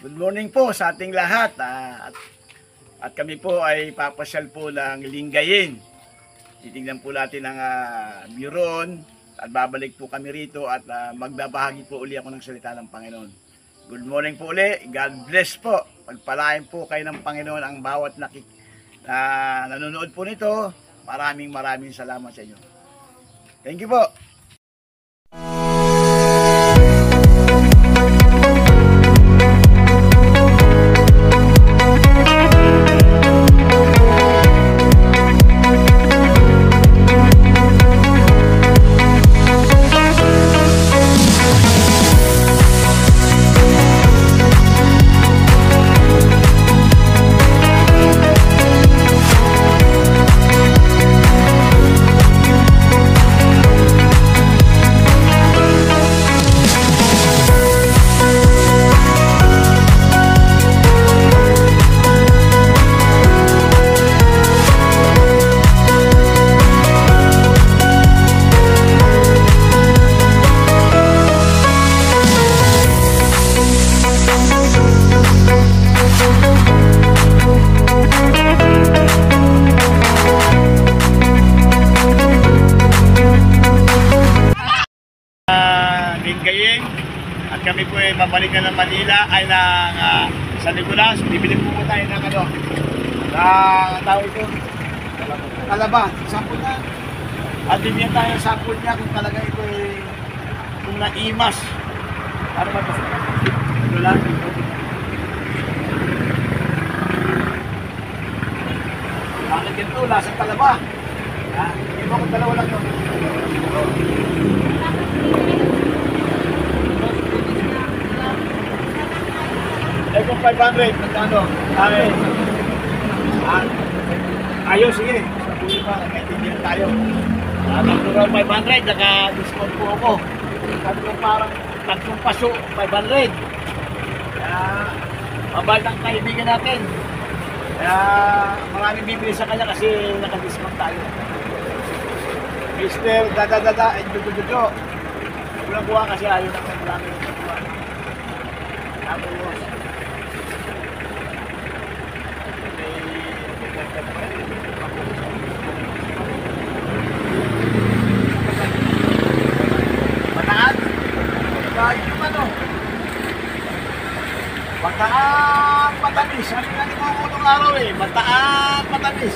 Good morning po sa ating lahat. At kami po ay papasyal po ng Lingayen. Titingnan po natin ang Buron at babalik po kami rito at magbabahagi po uli ako ng salita ng Panginoon. Good morning po uli. God bless po. Pagpalain po kayo ng Panginoon ang bawat nanonood po nito. Maraming salamat sa inyo. Thank you po. Lingayen at kami po ay babalik na ng Manila ay ng San Nicolas. Bibili po tayo ng tawag ito kalaba, sample na at bibigyan tayo ng sample niya kung talaga ito ay kung naimas para mapasok ito lang bakit ito, lasang kalaba ito kung dalawa lang ito kung 500, magkano? Ayos, sige. Sabi pa, nagkaintindihan tayo. Natural 500, naka-discount po ako. Sabi ko parang tatlong paso, 500. Kaya, mabal ng kaibigan natin. Kaya, maraming bibili sa kanya kasi naka-discount tayo. Mr. Dada and Dudu. Walang buha kasi ayaw na kayo lang yung buha. Tapos, Mataang matamis. Ano nga ni mo unong araw eh? Mataang matamis.